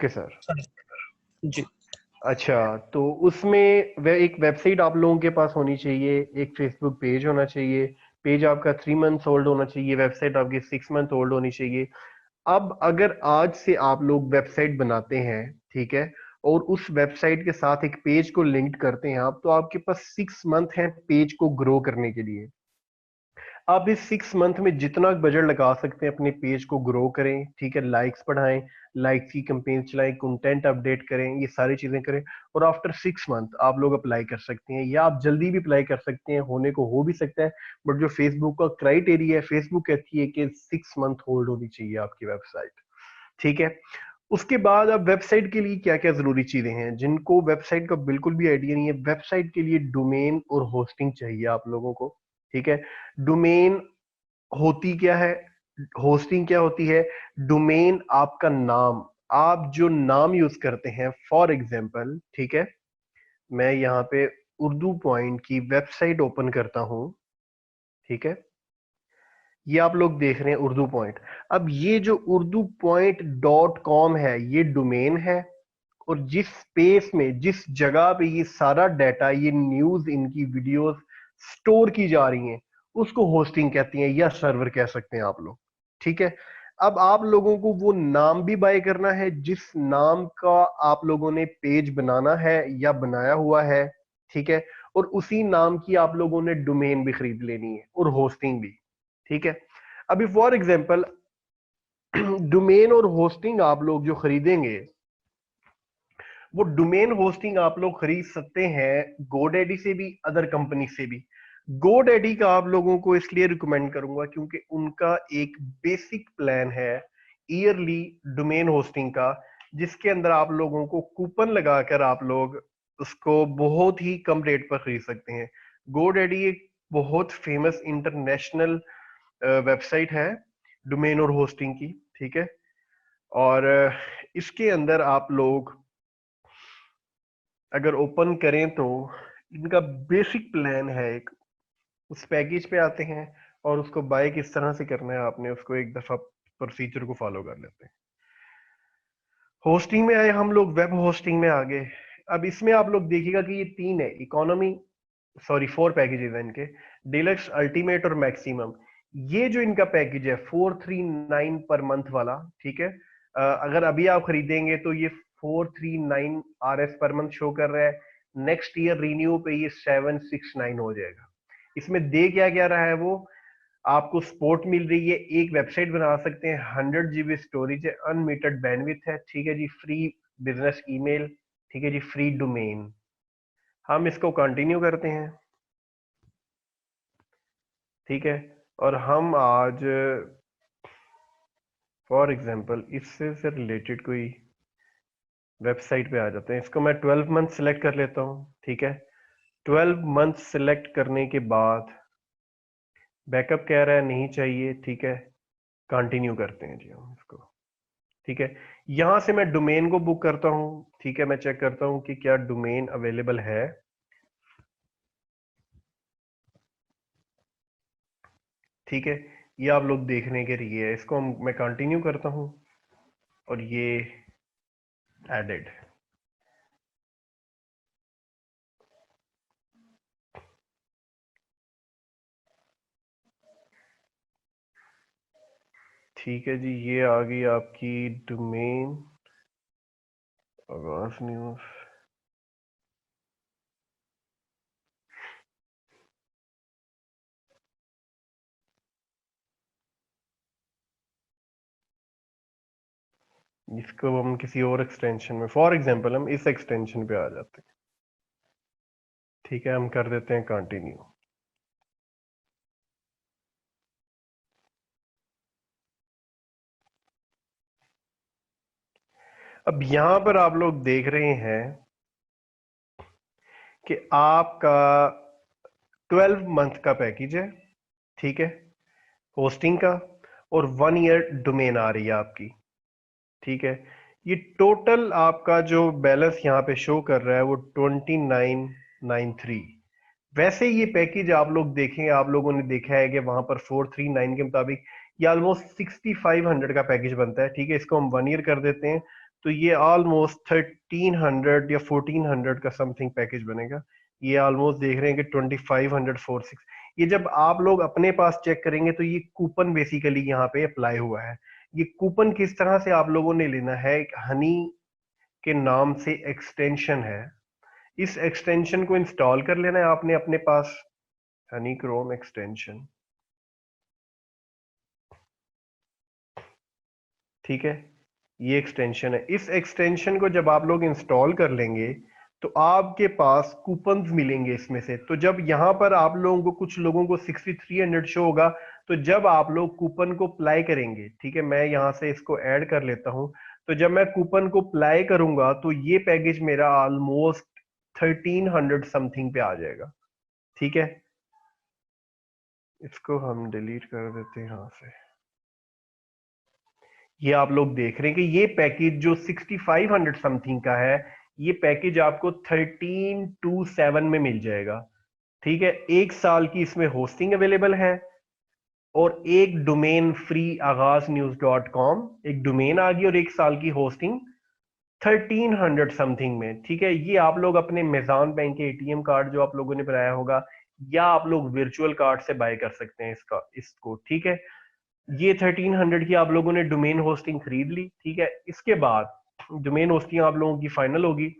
Okay sir. जी। अच्छा, तो उसमें वे एक वेबसाइट आप लोगों के पास होनी चाहिए, एक फेसबुक पेज होना चाहिए। पेज आपका 3 मंथ्स ओल्ड होना चाहिए, वेबसाइट आपकी 6 मंथ ओल्ड होनी चाहिए। अब अगर आज से आप लोग वेबसाइट बनाते हैं, ठीक है, और उस वेबसाइट के साथ एक पेज को लिंक करते हैं आप, तो आपके पास 6 मंथ है पेज को ग्रो करने के लिए। आप इस 6 मंथ में जितना बजट लगा सकते हैं अपने पेज को ग्रो करें, ठीक है, लाइक्स बढ़ाएं, लाइक्स की कैंपेन चलाएं, कंटेंट अपडेट करें, ये सारी चीजें करें। और आफ्टर 6 मंथ आप लोग अप्लाई कर सकते हैं, या आप जल्दी भी अप्लाई कर सकते हैं, होने को हो भी सकता है। बट जो फेसबुक का क्राइटेरिया है, फेसबुक कहती है कि 6 मंथ होल्ड होनी चाहिए आपकी वेबसाइट, ठीक है। उसके बाद अब वेबसाइट के लिए क्या क्या जरूरी चीजें हैं, जिनको वेबसाइट का बिल्कुल भी आइडिया नहीं है, वेबसाइट के लिए डोमेन और होस्टिंग चाहिए आप लोगों को, ठीक है। डोमेन होती क्या है, होस्टिंग क्या होती है? डोमेन आपका नाम, आप जो नाम यूज करते हैं, फॉर एग्जांपल, ठीक है, मैं यहाँ पे उर्दू पॉइंट की वेबसाइट ओपन करता हूं, ठीक है। ये आप लोग देख रहे हैं उर्दू पॉइंट। अब ये जो उर्दू पॉइंट .com है, ये डोमेन है। और जिस स्पेस में, जिस जगह पे ये सारा डाटा, ये न्यूज, इनकी वीडियोस स्टोर की जा रही हैं, उसको होस्टिंग कहती हैं, या सर्वर कह सकते हैं आप लोग, ठीक है। अब आप लोगों को वो नाम भी बाय करना है जिस नाम का आप लोगों ने पेज बनाना है या बनाया हुआ है, ठीक है। और उसी नाम की आप लोगों ने डोमेन भी खरीद लेनी है और होस्टिंग भी, ठीक है। अभी फॉर एग्जांपल डोमेन और होस्टिंग आप लोग जो खरीदेंगे, वो डोमेन होस्टिंग आप लोग खरीद सकते हैं गोडैडी से भी, अदर कंपनी से भी। गोडैडी का आप लोगों को इसलिए रिकमेंड करूंगा क्योंकि उनका एक बेसिक प्लान है ईयरली डोमेन होस्टिंग का, जिसके अंदर आप लोगों को कूपन लगाकर आप लोग उसको बहुत ही कम रेट पर खरीद सकते हैं। गोडैडी एक बहुत फेमस इंटरनेशनल वेबसाइट है डोमेन और होस्टिंग की, ठीक है। और इसके अंदर आप लोग अगर ओपन करें तो इनका बेसिक प्लान है एक, उस पैकेज पे आते हैं और उसको बाय किस तरह से करना है, आपने उसको एक दफा प्रोसीजर को फॉलो कर लेते हैं। होस्टिंग में आए हम लोग, वेब होस्टिंग में आ गए। अब इसमें आप लोग देखिएगा कि ये 3 है, इकोनॉमी, सॉरी 4 पैकेजेस हैं इनके, डिलक्स, अल्टीमेट और मैक्सिमम। ये जो इनका पैकेज है 439 पर मंथ वाला, ठीक है। अगर अभी आप खरीदेंगे तो ये 439 RS पर मंथ शो कर रहा है। नेक्स्ट ईयर रिन्यू पे ये 769 हो जाएगा। इसमें दे क्या क्या रहा है वो, आपको सपोर्ट मिल रही है, एक वेबसाइट बना सकते हैं, 100 GB स्टोरेज है, अनलिमिटेड बैंडविड्थ है, ठीक है जी, फ्री बिजनेस ईमेल, ठीक है जी, फ्री डोमेन। हम इसको कंटिन्यू करते हैं, ठीक है। और हम आज फॉर एग्जांपल इससे से रिलेटेड कोई वेबसाइट पे आ जाते हैं। इसको मैं 12 मंथ सिलेक्ट कर लेता हूँ, ठीक है। 12 मंथ सिलेक्ट करने के बाद बैकअप कह रहा है नहीं चाहिए, ठीक है, कंटिन्यू करते हैं जी हम इसको, ठीक है। यहां से मैं डोमेन को बुक करता हूं, ठीक है, मैं चेक करता हूं कि क्या डोमेन अवेलेबल है, ठीक है। ये आप लोग देखने के लिए है, इसको मैं कंटिन्यू करता हूं और ये एडेड, ठीक है जी। ये आ गई आपकी डोमेन आगाज न्यूज, इसको हम किसी और एक्सटेंशन में, फॉर एग्जांपल हम इस एक्सटेंशन पे आ जाते हैं, ठीक है, हम कर देते हैं कंटिन्यू। अब यहां पर आप लोग देख रहे हैं कि आपका 12 मंथ का पैकेज है, ठीक है, होस्टिंग का, और 1 ईयर डोमेन आ रही है आपकी, ठीक है। ये टोटल आपका जो बैलेंस यहाँ पे शो कर रहा है वो 2993। वैसे ये पैकेज आप लोग देखेंगे, आप लोगों ने देखा है कि वहां पर 439 के मुताबिक ये ऑलमोस्ट 6500 का पैकेज बनता है, ठीक है। इसको हम 1 ईयर कर देते हैं तो ये ऑलमोस्ट 1300 या 1400 का समथिंग पैकेज बनेगा। ये ऑलमोस्ट देख रहे हैं कि 2500 ये जब आप लोग अपने पास चेक करेंगे तो ये कूपन बेसिकली यहाँ पे अप्लाई हुआ है। ये कूपन किस तरह से आप लोगों ने लेना है, एक हनी के नाम से एक्सटेंशन है, इस एक्सटेंशन को इंस्टॉल कर लेना है आपने अपने पास। हनी क्रोम एक्सटेंशन, ठीक है, ये एक्सटेंशन है। इस एक्सटेंशन को जब आप लोग इंस्टॉल कर लेंगे तो आपके पास कूपन्स मिलेंगे इसमें से। तो जब यहां पर आप लोगों को, कुछ लोगों को 6300 शो होगा, तो जब आप लोग कूपन को अप्लाई करेंगे, ठीक है, मैं यहां से इसको ऐड कर लेता हूं। तो जब मैं कूपन को अप्लाई करूंगा तो ये पैकेज मेरा ऑलमोस्ट 1300 समथिंग पे आ जाएगा। ठीक है, इसको हम डिलीट कर देते हैं यहां से। ये आप लोग देख रहे हैं कि ये पैकेज जो 6500 समथिंग का है, ये पैकेज आपको 1327 में मिल जाएगा। ठीक है, 1 साल की इसमें होस्टिंग अवेलेबल है और एक डोमेन फ्री आगाज न्यूज डॉट कॉम, एक डोमेन आ गई और 1 साल की होस्टिंग 1300 समथिंग में। ठीक है, ये आप लोग अपने मेजान बैंक के एटीएम कार्ड जो आप लोगों ने बनाया होगा, या आप लोग वर्चुअल कार्ड से बाय कर सकते हैं इसको। ठीक है, ये 1300 की आप लोगों ने डोमेन होस्टिंग खरीद ली। ठीक है, इसके बाद डोमेन होस्टिंग आप लोगों की फाइनल होगी।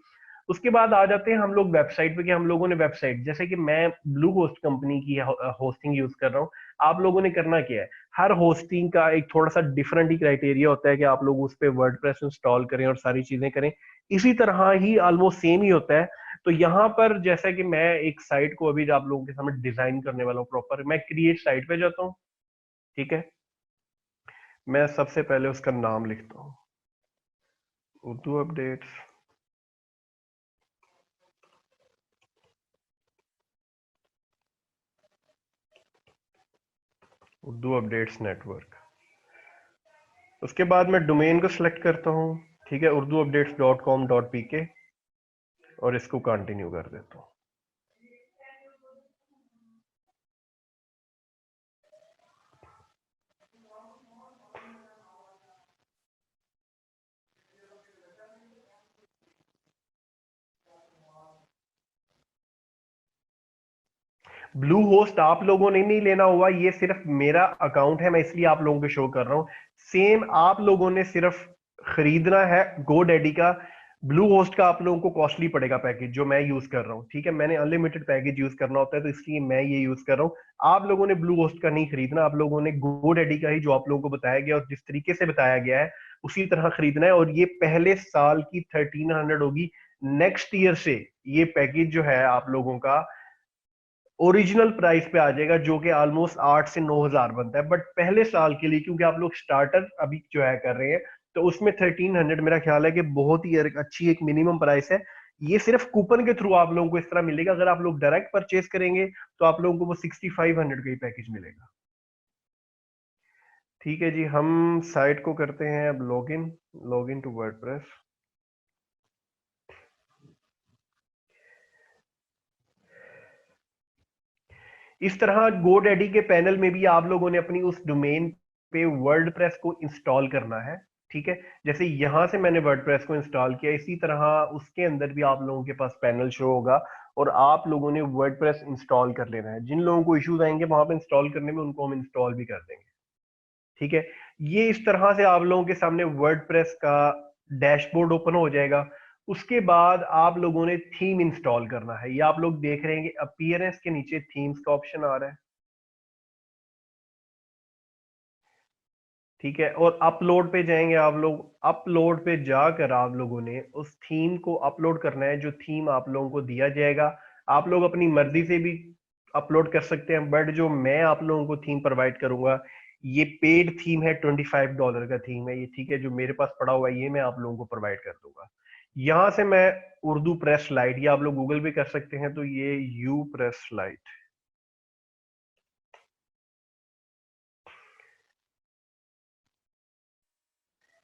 उसके बाद आ जाते हैं हम लोग वेबसाइट पे कि हम लोगों ने वेबसाइट, जैसे कि मैं ब्लू होस्ट कंपनी की होस्टिंग यूज कर रहा हूँ। आप लोगों ने करना क्या है, हर होस्टिंग का एक थोड़ा सा डिफरेंट ही क्राइटेरिया होता है कि आप लोग उस पर वर्डप्रेस इंस्टॉल करें और सारी चीजें करें। इसी तरह ही ऑलमोस्ट सेम ही होता है। तो यहाँ पर जैसा कि मैं एक साइट को अभी आप लोगों के सामने डिजाइन करने वाला हूँ प्रॉपर, मैं क्रिएट साइट पे जाता हूँ। ठीक है, मैं सबसे पहले उसका नाम लिखता हूँ, Urdu updates. Urdu updates network. उसके बाद मैं डोमेन को सिलेक्ट करता हूँ। ठीक है, उर्दू अपडेट्स .com.pk, और इसको कंटिन्यू कर देता हूँ। ब्लू होस्ट आप लोगों ने नहीं लेना हुआ, ये सिर्फ मेरा अकाउंट है, मैं इसलिए आप लोगों को शो कर रहा हूं। सेम आप लोगों ने सिर्फ खरीदना है GoDaddy का। ब्लू होस्ट का आप लोगों को कॉस्टली पड़ेगा पैकेज जो मैं यूज कर रहा हूँ। ठीक है, मैंने अनलिमिटेड पैकेज यूज करना होता है तो इसलिए मैं ये यूज कर रहा हूँ। आप लोगों ने ब्लू होस्ट का नहीं खरीदना, आप लोगों ने GoDaddy का ही, जो आप लोगों को बताया गया और जिस तरीके से बताया गया है उसी तरह खरीदना है। और ये पहले साल की 1300 होगी। नेक्स्ट ईयर से ये पैकेज जो है आप लोगों का ओरिजिनल प्राइस पे आ जाएगा, जो कि ऑलमोस्ट 8 से 9 हजार बनता है। बट पहले साल के लिए क्योंकि आप लोग स्टार्टर अभी जो है कर रहे हैं, तो उसमें 1300 मेरा ख्याल है कि बहुत ही अच्छी एक मिनिमम प्राइस है। ये सिर्फ कूपन के थ्रू आप लोगों को इस तरह मिलेगा। अगर आप लोग डायरेक्ट परचेज करेंगे तो आप लोगों को वो 6500 का ही पैकेज मिलेगा। ठीक है जी, हम साइट को करते हैं अब लॉगिन टू वर्डप्रेस। इस तरह GoDaddy के पैनल में भी आप लोगों ने अपनी उस डोमेन पे वर्डप्रेस को इंस्टॉल करना है। ठीक है, जैसे यहां से मैंने वर्डप्रेस को इंस्टॉल किया, इसी तरह उसके अंदर भी आप लोगों के पास पैनल शो होगा और आप लोगों ने वर्डप्रेस इंस्टॉल कर लेना है। जिन लोगों को इश्यूज आएंगे वहां पे इंस्टॉल करने में, उनको हम इंस्टॉल भी कर देंगे। ठीक है, ये इस तरह से आप लोगों के सामने वर्डप्रेस का डैशबोर्ड ओपन हो जाएगा। उसके बाद आप लोगों ने थीम इंस्टॉल करना है। ये आप लोग देख रहे हैं कि अपीयरेंस के नीचे थीम्स का ऑप्शन आ रहा है। ठीक है, और अपलोड पे जाएंगे आप लोग। अपलोड पे जाकर आप लोगों ने उस थीम को अपलोड करना है, जो थीम आप लोगों को दिया जाएगा। आप लोग अपनी मर्जी से भी अपलोड कर सकते हैं, बट जो मैं आप लोगों को थीम प्रोवाइड करूंगा, ये पेड थीम है, $25 का थीम है ये। ठीक है, जो मेरे पास पड़ा हुआ है ये मैं आप लोगों को प्रोवाइड कर दूंगा। यहां से मैं उर्दू प्रेस लाइट, ये आप लोग गूगल पे कर सकते हैं, तो ये यू प्रेस लाइट,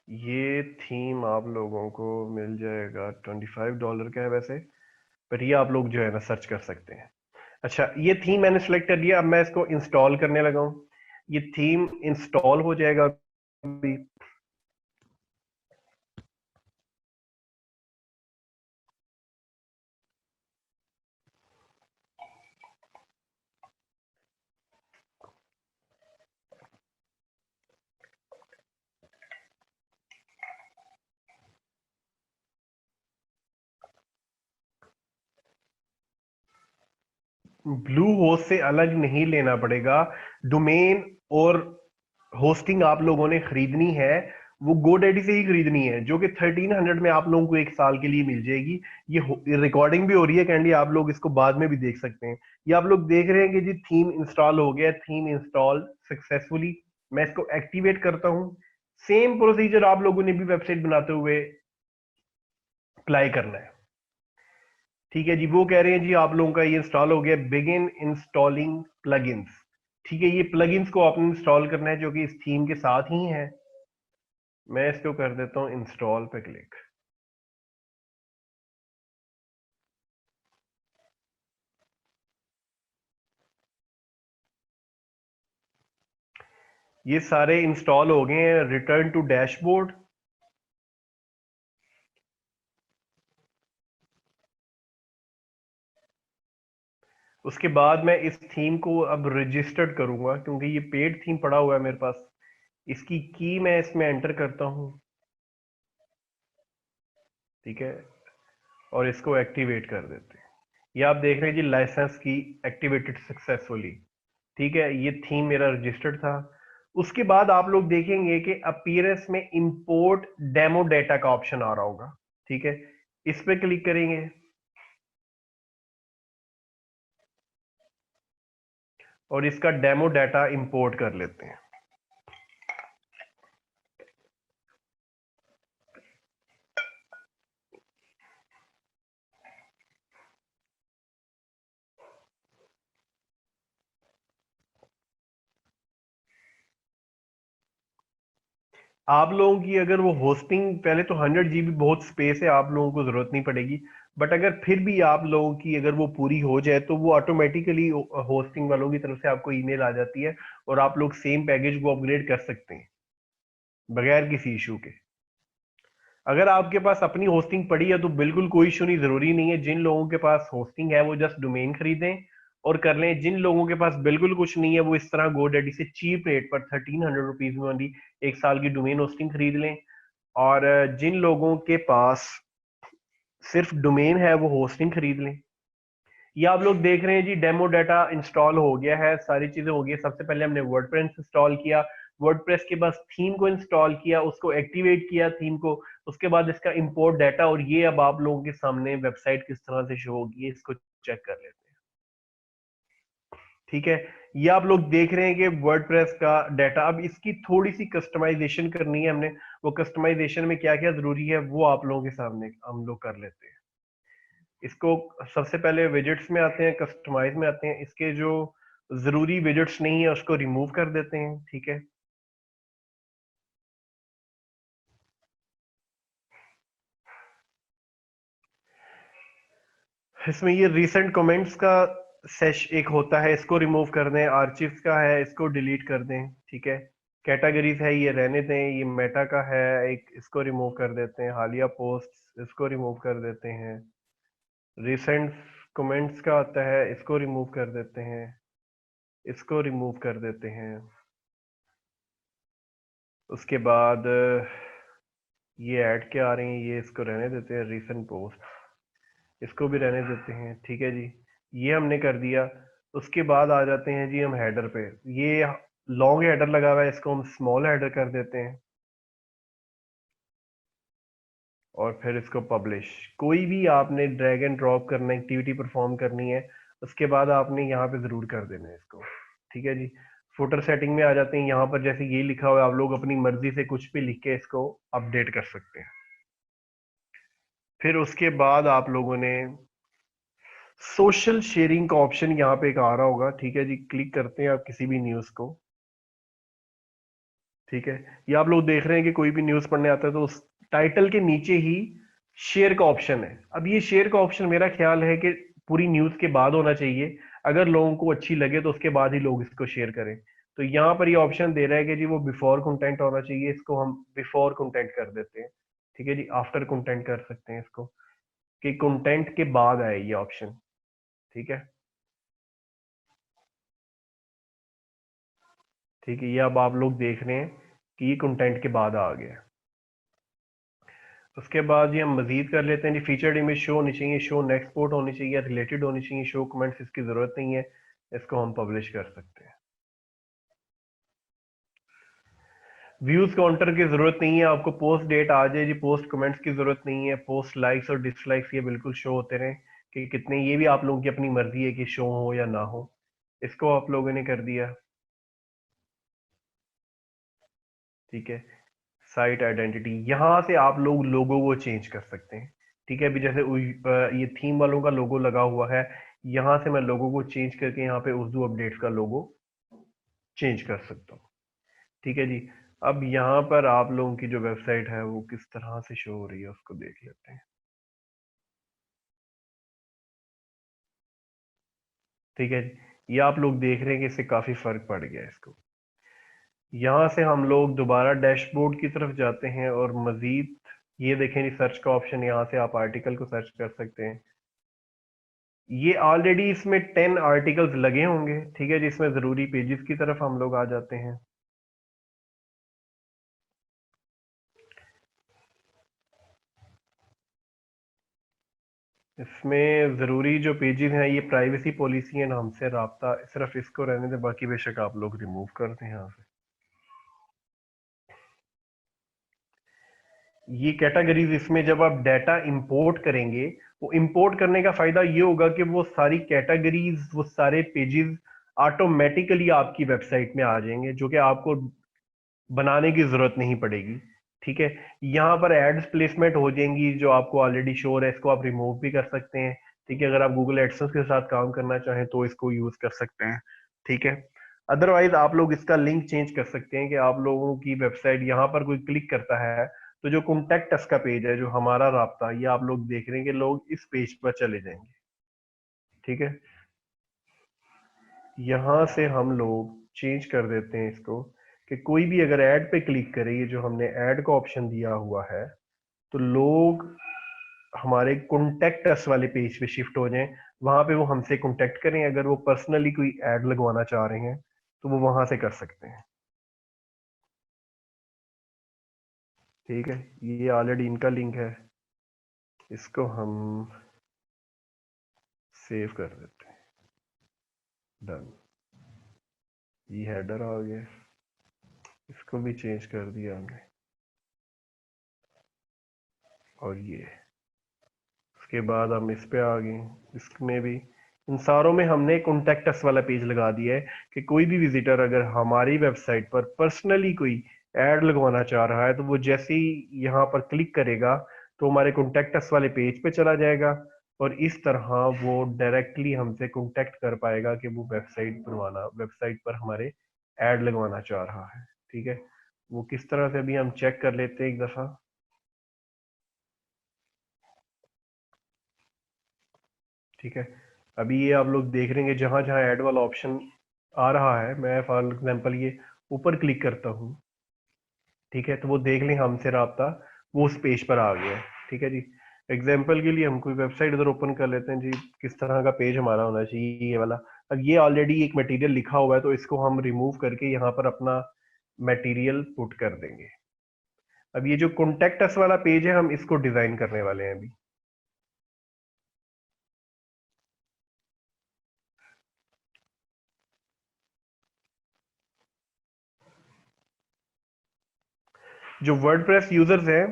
ये थीम आप लोगों को मिल जाएगा। $25 का है वैसे, पर ये आप लोग जो है ना सर्च कर सकते हैं। अच्छा, ये थीम मैंने सेलेक्ट कर लिया, अब मैं इसको इंस्टॉल करने लगा हूं। ये थीम इंस्टॉल हो जाएगा अभी। ब्लू होस्ट से अलग नहीं लेना पड़ेगा। डोमेन और होस्टिंग आप लोगों ने खरीदनी है वो गोडैडी से ही खरीदनी है, जो कि 1300 में आप लोगों को एक साल के लिए मिल जाएगी। ये रिकॉर्डिंग भी हो रही है कैंडी, आप लोग इसको बाद में भी देख सकते हैं। ये आप लोग देख रहे हैं कि जी थीम इंस्टॉल हो गया, थीम इंस्टॉल सक्सेसफुली। मैं इसको एक्टिवेट करता हूं। सेम प्रोसीजर आप लोगों ने भी वेबसाइट बनाते हुए अप्लाई करना है। ठीक है जी, वो कह रहे हैं जी आप लोगों का ये इंस्टॉल हो गया, बिगिन इंस्टॉलिंग प्लगइन्स। ठीक है, ये प्लगइन्स को आपने इंस्टॉल करना है जो कि इस थीम के साथ ही है। मैं इसको कर देता हूं इंस्टॉल पे क्लिक। ये सारे इंस्टॉल हो गए हैं। Return to dashboard. उसके बाद मैं इस थीम को अब रजिस्टर्ड करूंगा क्योंकि ये पेड थीम पड़ा हुआ है मेरे पास। इसकी की मैं इसमें एंटर करता हूं। ठीक है, और इसको एक्टिवेट कर देते हैं। ये आप देख रहे हैं जी, लाइसेंस की एक्टिवेटेड सक्सेसफुली। ठीक है, ये थीम मेरा रजिस्टर्ड था। उसके बाद आप लोग देखेंगे कि अपीयरेंस में इंपोर्ट डेमो डेटा का ऑप्शन आ रहा होगा। ठीक है, इस पे क्लिक करेंगे और इसका डेमो डाटा इंपोर्ट कर लेते हैं। आप लोगों की अगर वो होस्टिंग, पहले तो 100 GB बहुत स्पेस है, आप लोगों को जरूरत नहीं पड़ेगी। बट अगर फिर भी आप लोगों की अगर वो पूरी हो जाए तो वो ऑटोमेटिकली होस्टिंग वालों की तरफ से आपको ईमेल आ जाती है और आप लोग सेम पैकेज को अपग्रेड कर सकते हैं बगैर किसी इशू के। अगर आपके पास अपनी होस्टिंग पड़ी है तो बिल्कुल कोई इशू नहीं, जरूरी नहीं है। जिन लोगों के पास होस्टिंग है वो जस्ट डोमेन खरीदें और कर लें। जिन लोगों के पास बिल्कुल कुछ नहीं है वो इस तरह गोडैडी से चीप रेट पर 1300 रुपीज में वाली एक साल की डोमेन होस्टिंग खरीद लें। और जिन लोगों के पास सिर्फ डोमेन है वो होस्टिंग खरीद लें। ये आप लोग देख रहे हैं जी, डेमो डाटा इंस्टॉल हो गया है, सारी चीजें हो गई। सबसे पहले हमने वर्डप्रेस इंस्टॉल किया, वर्डप्रेस के बाद थीम को इंस्टॉल किया, उसको एक्टिवेट किया थीम को। उसके बाद इसका इंपोर्ट डाटा, और ये अब आप लोगों के सामने वेबसाइट किस तरह से शो होगी इसको चेक कर लेते हैं। ठीक है, ये आप लोग देख रहे हैं कि वर्डप्रेस का डाटा। अब इसकी थोड़ी सी कस्टमाइजेशन करनी है हमने। वो कस्टमाइजेशन में क्या क्या जरूरी है वो आप लोगों के सामने हम लोग कर लेते हैं। इसको सबसे पहले विजेट्स में आते हैं, कस्टमाइज में आते हैं। इसके जो जरूरी विजेट्स नहीं है उसको रिमूव कर देते हैं। ठीक है, इसमें ये रीसेंट कमेंट्स का सेश एक होता है, इसको रिमूव कर दें। आर्चिव्स का है, इसको डिलीट कर दें। ठीक है, कैटेगरीज है, ये रहने दें। ये मेटा का है एक, इसको रिमूव कर देते हैं। हालिया पोस्ट, इसको रिमूव कर देते हैं। रिसेंट कमेंट्स का आता है, इसको रिमूव कर देते हैं। इसको रिमूव कर देते हैं। उसके बाद ये ऐड क्या आ रही है, ये इसको रहने देते हैं। रीसेंट पोस्ट, इसको भी रहने देते हैं। ठीक है जी, ये हमने कर दिया। उसके बाद आ जाते हैं जी हम हेडर पे। ये लॉन्ग हेडर लगा हुआ है, इसको हम स्मॉल हेडर कर देते हैं और फिर इसको पब्लिश। कोई भी आपने ड्रैग एंड ड्रॉप करना, एक्टिविटी परफॉर्म करनी है, उसके बाद आपने यहाँ पे जरूर कर देना है इसको। ठीक है जी, फुटर सेटिंग में आ जाते हैं। यहाँ पर जैसे ये लिखा हुआ है, आप लोग अपनी मर्जी से कुछ भी लिख के इसको अपडेट कर सकते हैं। फिर उसके बाद आप लोगों ने सोशल शेयरिंग का ऑप्शन यहाँ पे एक आ रहा होगा। ठीक है जी, क्लिक करते हैं आप किसी भी न्यूज को। ठीक है, ये आप लोग देख रहे हैं कि कोई भी न्यूज पढ़ने आता है तो उस टाइटल के नीचे ही शेयर का ऑप्शन है। अब ये शेयर का ऑप्शन मेरा ख्याल है कि पूरी न्यूज के बाद होना चाहिए। अगर लोगों को अच्छी लगे तो उसके बाद ही लोग इसको शेयर करें। तो यहाँ पर ये ऑप्शन दे रहा है कि जी वो बिफोर कंटेंट होना चाहिए, इसको हम बिफोर कंटेंट कर देते हैं। ठीक है जी, आफ्टर कंटेंट कर सकते हैं इसको, कि कंटेंट के बाद आए ये ऑप्शन। ठीक है, ये अब आप लोग देख रहे हैं कि ये कंटेंट के बाद आ गया। उसके बाद ये हम मजीद कर लेते हैं जी, फीचर्ड इमेज शो होनी चाहिए, शो नेक्स्ट पोर्ट होनी चाहिए, रिलेटेड होनी चाहिए, शो कमेंट्स इसकी जरूरत नहीं है, इसको हम पब्लिश कर सकते हैं। व्यूज काउंटर की जरूरत नहीं है आपको, पोस्ट डेट आ जाए जी, पोस्ट कमेंट्स की जरूरत नहीं है, पोस्ट लाइक्स और डिसलाइक्स ये बिल्कुल शो होते रहे कि कितने, ये भी आप लोगों की अपनी मर्जी है कि शो हो या ना हो। इसको आप लोगों ने कर दिया, ठीक है। साइट आइडेंटिटी, यहाँ से आप लोग लोगो को चेंज कर सकते हैं, ठीक है। अभी जैसे ये थीम वालों का लोगो लगा हुआ है, यहाँ से मैं लोगो को चेंज करके यहाँ पे उर्दू अपडेट्स का लोगो चेंज कर सकता हूँ, ठीक है जी। अब यहाँ पर आप लोगों की जो वेबसाइट है वो किस तरह से शो हो रही है उसको देख लेते हैं, ठीक है जी। ये आप लोग देख रहे हैं कि इससे काफी फर्क पड़ गया है इसको। यहाँ से हम लोग दोबारा डैशबोर्ड की तरफ जाते हैं और मजीद ये देखें जी, सर्च का ऑप्शन, यहाँ से आप आर्टिकल को सर्च कर सकते हैं। ये ऑलरेडी इसमें 10 आर्टिकल्स लगे होंगे, ठीक है जी। इसमें जरूरी पेजेस की तरफ हम लोग आ जाते हैं। इसमें जरूरी जो पेजेस हैं, ये प्राइवेसी पॉलिसी एंड हमसे राब्ता, सिर्फ इसको रहने दें, बाकी बेशक आप लोग रिमूव कर दें यहाँ से। ये कैटेगरीज, इसमें जब आप डाटा इंपोर्ट करेंगे, वो इंपोर्ट करने का फायदा ये होगा कि वो सारी कैटेगरीज, वो सारे पेजेस ऑटोमेटिकली आपकी वेबसाइट में आ जाएंगे, जो कि आपको बनाने की जरूरत नहीं पड़ेगी, ठीक है। यहाँ पर एड्स प्लेसमेंट हो जाएंगी जो आपको ऑलरेडी शोर है, इसको आप रिमूव भी कर सकते हैं, ठीक है। अगर आप गूगल एडसेंस के साथ काम करना चाहें तो इसको यूज कर सकते हैं, ठीक है। अदरवाइज आप लोग इसका लिंक चेंज कर सकते हैं कि आप लोगों की वेबसाइट, यहाँ पर कोई क्लिक करता है तो जो कॉन्टेक्ट अस का पेज है, जो हमारा राब्ता, ये आप लोग देख रहे हैं कि लोग इस पेज पर चले जाएंगे, ठीक है। यहां से हम लोग चेंज कर देते हैं इसको कि कोई भी अगर ऐड पे क्लिक करे, ये जो हमने ऐड का ऑप्शन दिया हुआ है, तो लोग हमारे कॉन्टेक्ट अस वाले पेज पे शिफ्ट हो जाएं, वहां पे वो हमसे कॉन्टेक्ट करें, अगर वो पर्सनली कोई ऐड लगवाना चाह रहे हैं तो वो वहां से कर सकते हैं, ठीक है। ये ऑलरेडी इनका लिंक है, इसको हम सेव कर देते हैं, डन। ये हेडर आ गया, इसको भी चेंज कर दिया हमने, और ये, उसके बाद हम इस पे आ गए, इसमें भी, इन सारों में हमने कॉन्टेक्ट अस वाला पेज लगा दिया है कि कोई भी विजिटर अगर हमारी वेबसाइट पर पर्सनली कोई ऐड लगवाना चाह रहा है तो वो जैसे ही यहाँ पर क्लिक करेगा तो हमारे कॉन्टेक्ट अस वाले पेज पे चला जाएगा, और इस तरह वो डायरेक्टली हमसे कॉन्टेक्ट कर पाएगा कि वो वेबसाइट पर हमारे ऐड लगवाना चाह रहा है, ठीक है। वो किस तरह से अभी हम चेक कर लेते हैं एक दफा, ठीक है। अभी ये आप लोग देख रहे हैं जहां जहां ऐड वाला ऑप्शन आ रहा है, मैं फॉर एग्जांपल ये ऊपर क्लिक करता हूँ, ठीक है, तो वो देख लें हमसे राब्ता, वो उस पेज पर आ गया है, ठीक है जी। एग्जांपल के लिए हम कोई वेबसाइट इधर ओपन कर लेते हैं जी, किस तरह का पेज हमारा होना चाहिए, ये वाला। अब ये ऑलरेडी एक मटेरियल लिखा हुआ है तो इसको हम रिमूव करके यहाँ पर अपना मटेरियल पुट कर देंगे। अब ये जो कॉन्टेक्ट अस वाला पेज है, हम इसको डिजाइन करने वाले हैं अभी। जो वर्डप्रेस यूजर्स हैं,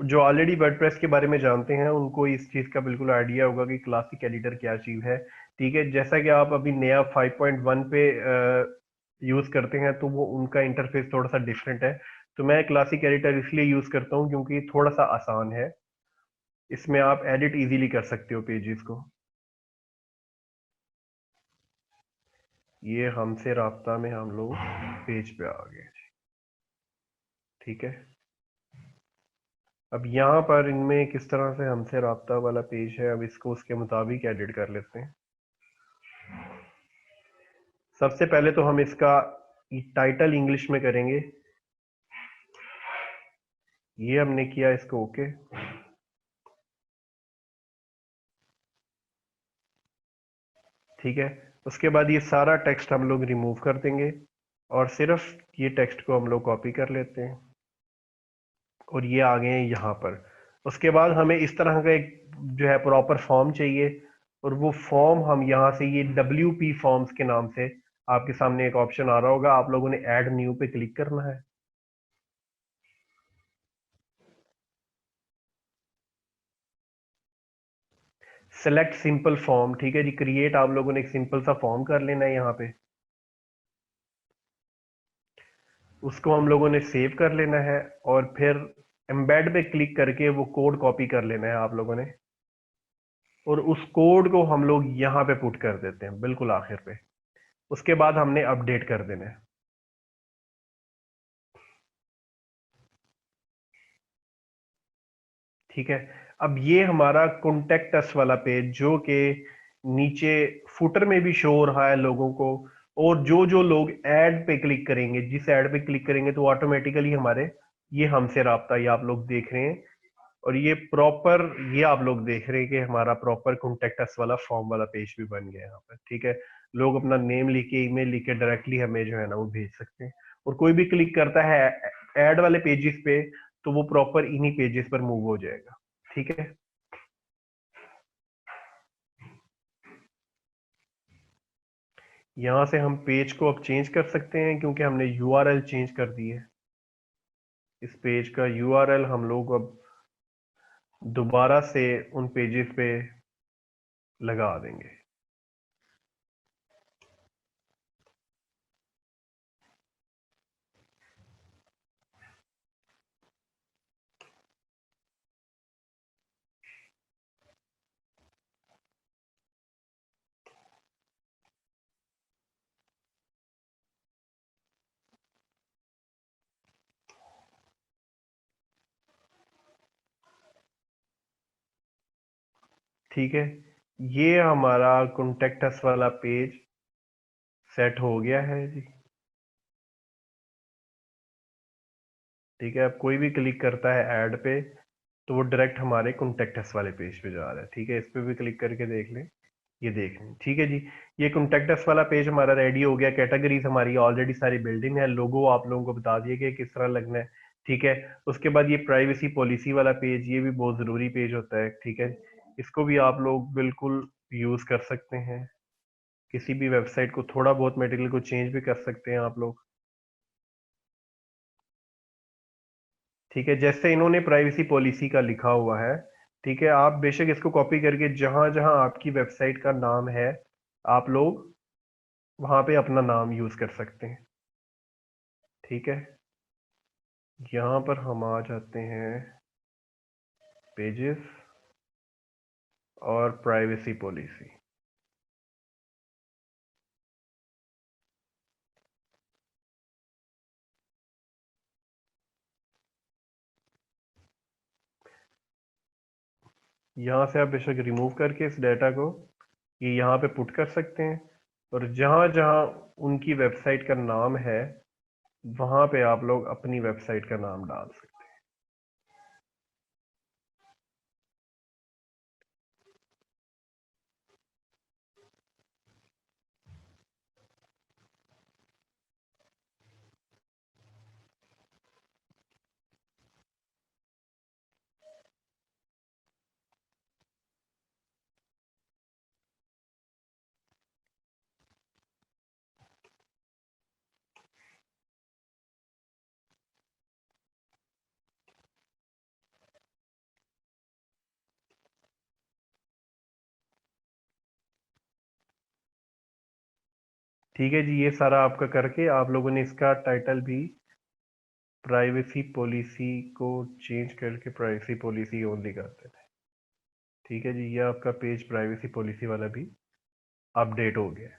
जो ऑलरेडी वर्डप्रेस के बारे में जानते हैं, उनको इस चीज का बिल्कुल आइडिया होगा कि क्लासिक एडिटर क्या चीज है, ठीक है। जैसा कि आप अभी नया 5.1 पे यूज करते हैं तो वो उनका इंटरफेस थोड़ा सा डिफरेंट है, तो मैं क्लासिक एडिटर इसलिए यूज करता हूँ क्योंकि थोड़ा सा आसान है, इसमें आप एडिट इजीली कर सकते हो पेजेस को। ये हमसे राब्ता में हम लोग पेज पे आ गए, ठीक है। अब यहाँ पर इनमें किस तरह से हमसे राब्ता वाला पेज है, अब इसको उसके मुताबिक एडिट कर लेते हैं। सबसे पहले तो हम इसका टाइटल इंग्लिश में करेंगे, ये हमने किया, इसको ओके, ठीक है। उसके बाद ये सारा टेक्स्ट हम लोग रिमूव कर देंगे और सिर्फ ये टेक्स्ट को हम लोग कॉपी कर लेते हैं, और ये आ गए हैं यहाँ पर। उसके बाद हमें इस तरह का एक जो है प्रॉपर फॉर्म चाहिए, और वो फॉर्म हम यहाँ से, ये WP फॉर्म्स के नाम से आपके सामने एक ऑप्शन आ रहा होगा, आप लोगों ने ऐड न्यू पे क्लिक करना है। सेलेक्ट सिंपल फॉर्म, ठीक है जी, क्रिएट आप लोगों ने एक सिंपल सा फॉर्म कर लेना है यहाँ पे, उसको हम लोगों ने सेव कर लेना है, और फिर एम्बेड पे क्लिक करके वो कोड कॉपी कर लेना है आप लोगों ने, और उस कोड को हम लोग यहाँ पे पुट कर देते हैं बिल्कुल आखिर पे। उसके बाद हमने अपडेट कर देना है। ठीक है, अब ये हमारा कॉन्टेक्ट अस वाला पेज जो कि नीचे फुटर में भी शो हो रहा है लोगों को, और जो जो लोग ऐड पे क्लिक करेंगे, जिस ऐड पे क्लिक करेंगे तो ऑटोमेटिकली हमारे ये हमसे राब्ता, ये आप लोग देख रहे हैं, और ये प्रॉपर, ये आप लोग देख रहे हैं कि हमारा प्रॉपर कॉन्टेक्ट अस वाला फॉर्म वाला पेज भी बन गया यहाँ पर। ठीक है, लोग अपना नेम लिख के, ईमेल लिख के डायरेक्टली हमें जो है ना वो भेज सकते हैं, और कोई भी क्लिक करता है ऐड वाले पेजेस पे तो वो प्रॉपर इन्हीं पेजेस पर मूव हो जाएगा। ठीक है, यहाँ से हम पेज को अब चेंज कर सकते हैं क्योंकि हमने यूआरएल चेंज कर दी है। इस पेज का यूआरएल हम लोग अब दोबारा से उन पेजेस पे लगा देंगे। ठीक है, ये हमारा कॉन्टेक्ट अस वाला पेज सेट हो गया है जी। ठीक है, अब कोई भी क्लिक करता है ऐड पे तो वो डायरेक्ट हमारे कॉन्टेक्ट अस वाले पेज पे जा रहा है। ठीक है, इस पे भी क्लिक करके देख लें, ये देख लें। ठीक है जी, ये कॉन्टेक्ट अस वाला पेज हमारा रेडी हो गया। कैटेगरीज हमारी ऑलरेडी सारी बिल्डिंग है, लोगो आप लोगों को बता दिए कि किस तरह लगना है। ठीक है, उसके बाद ये प्राइवेसी पॉलिसी वाला पेज, ये भी बहुत जरूरी पेज होता है। ठीक है, इसको भी आप लोग बिल्कुल यूज कर सकते हैं, किसी भी वेबसाइट को थोड़ा बहुत मटेरियल को चेंज भी कर सकते हैं आप लोग। ठीक है, जैसे इन्होंने प्राइवेसी पॉलिसी का लिखा हुआ है, ठीक है, आप बेशक इसको कॉपी करके जहां जहां आपकी वेबसाइट का नाम है, आप लोग वहां पे अपना नाम यूज कर सकते हैं। ठीक है, यहां पर हम आ जाते हैं पेजेस और प्राइवेसी पॉलिसी। यहां से आप बेशक रिमूव करके इस डेटा को ये यहाँ पे पुट कर सकते हैं, और जहां जहां उनकी वेबसाइट का नाम है वहां पे आप लोग अपनी वेबसाइट का नाम डाल सकते हैं। ठीक है जी, ये सारा आपका करके आप लोगों ने इसका टाइटल भी प्राइवेसी पॉलिसी को चेंज करके प्राइवेसी पॉलिसी ओनली कर देना है। ठीक है जी, ये आपका पेज प्राइवेसी पॉलिसी वाला भी अपडेट हो गया है।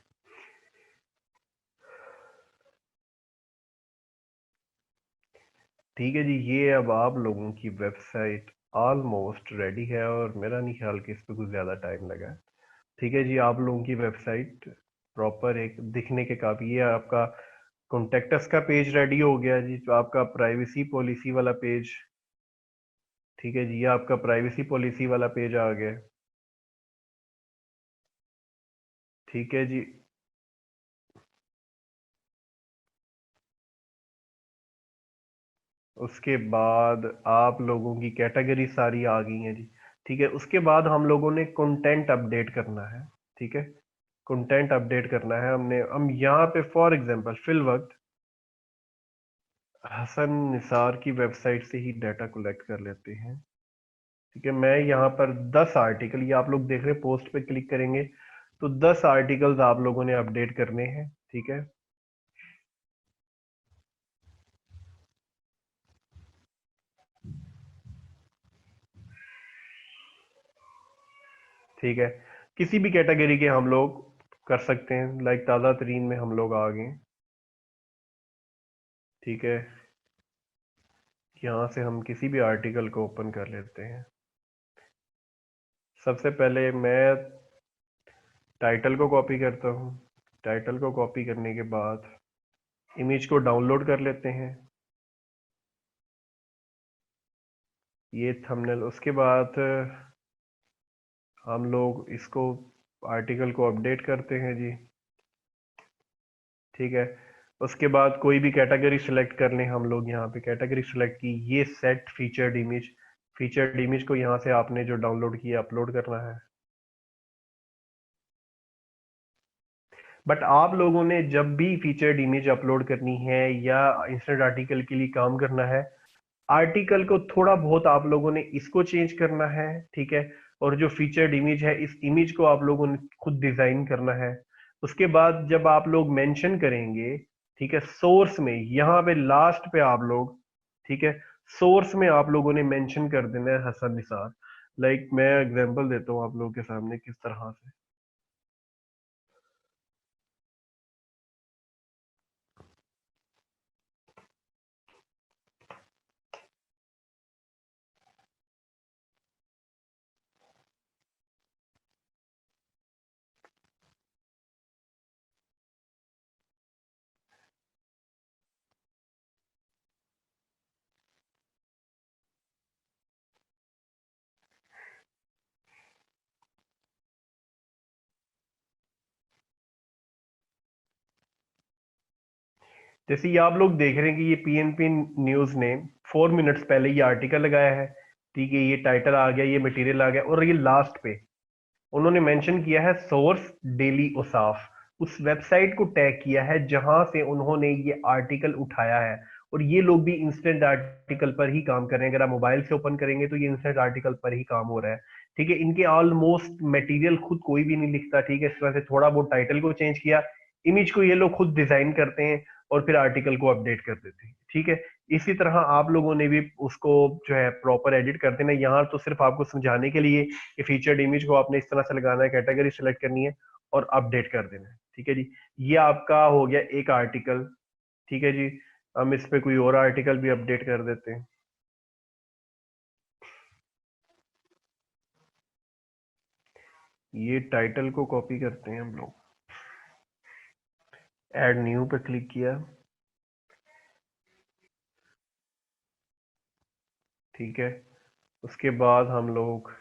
ठीक है जी, ये अब आप लोगों की वेबसाइट ऑलमोस्ट रेडी है, और मेरा नहीं ख्याल कि इस पे कुछ ज़्यादा टाइम लगा है। ठीक है जी, आप लोगों की वेबसाइट प्रॉपर एक दिखने के काबिल, ये आपका कॉन्टेक्टस का पेज रेडी हो गया जी, जो आपका प्राइवेसी पॉलिसी वाला पेज। ठीक है जी, ये आपका प्राइवेसी पॉलिसी वाला पेज आ गया। ठीक है जी, उसके बाद आप लोगों की कैटेगरी सारी आ गई हैं जी। ठीक है, उसके बाद हम लोगों ने कंटेंट अपडेट करना है। ठीक है, कंटेंट अपडेट करना है हम यहाँ पे फॉर एग्जांपल फिल वक्त हसन निसार की वेबसाइट से ही डाटा कलेक्ट कर लेते हैं। ठीक है, मैं यहाँ पर 10 आर्टिकल, ये आप लोग देख रहे हैं, पोस्ट पे क्लिक करेंगे तो 10 आर्टिकल्स आप लोगों ने अपडेट करने हैं। ठीक है, ठीक है, किसी भी कैटेगरी के हम लोग कर सकते हैं, लाइक ताज़ा तरीन में हम लोग आ गए। ठीक है, यहाँ से हम किसी भी आर्टिकल को ओपन कर लेते हैं। सबसे पहले मैं टाइटल को कॉपी करता हूँ। टाइटल को कॉपी करने के बाद इमेज को डाउनलोड कर लेते हैं, ये थंबनेल। उसके बाद हम लोग इसको आर्टिकल को अपडेट करते हैं जी। ठीक है, उसके बाद कोई भी कैटेगरी सिलेक्ट कर लें हम लोग। यहाँ पे कैटेगरी सिलेक्ट की, ये set featured image, featured image को यहाँ से आपने जो डाउनलोड किया अपलोड करना है। बट आप लोगों ने जब भी फीचर्ड इमेज अपलोड करनी है या इंस्टेंट आर्टिकल के लिए काम करना है, आर्टिकल को थोड़ा बहुत आप लोगों ने इसको चेंज करना है। ठीक है, और जो फीचर्ड इमेज है, इस इमेज को आप लोगों ने खुद डिजाइन करना है। उसके बाद जब आप लोग मेंशन करेंगे, ठीक है, सोर्स में, यहाँ पे लास्ट पे आप लोग, ठीक है, सोर्स में आप लोगों ने मेंशन कर देना है हसन निसार। लाइक मैं एग्जांपल देता हूँ आप लोगों के सामने किस तरह से। जैसे ये आप लोग देख रहे हैं कि ये पीएनपी न्यूज ने 4 मिनट्स पहले ये आर्टिकल लगाया है। ठीक है, ये टाइटल आ गया, ये मटेरियल आ गया, और ये लास्ट पे उन्होंने मेंशन किया है सोर्स डेली ओसाफ, उस वेबसाइट को टैग किया है जहां से उन्होंने ये आर्टिकल उठाया है। और ये लोग भी इंस्टेंट आर्टिकल पर ही काम कर रहे हैं। अगर आप मोबाइल से ओपन करेंगे तो ये इंस्टेंट आर्टिकल पर ही काम हो रहा है। ठीक है, इनके ऑलमोस्ट मटेरियल खुद कोई भी नहीं लिखता। ठीक है, इस वजह से थोड़ा बहुत टाइटल को चेंज किया, इमेज को ये लोग खुद डिजाइन करते हैं और फिर आर्टिकल को अपडेट कर देते हैं। ठीक है, इसी तरह आप लोगों ने भी उसको जो है प्रॉपर एडिट कर देना। यहाँ तो सिर्फ आपको समझाने के लिए कि फीचर्ड इमेज को आपने इस तरह से लगाना है, कैटेगरी सेलेक्ट करनी है और अपडेट कर देना है। ठीक है जी, ये आपका हो गया एक आर्टिकल। ठीक है जी, हम इस पे कोई और आर्टिकल भी अपडेट कर देते हैं। ये टाइटल को कॉपी करते हैं हम लोग, ऐड न्यू पे क्लिक किया। ठीक है, उसके बाद हम लोग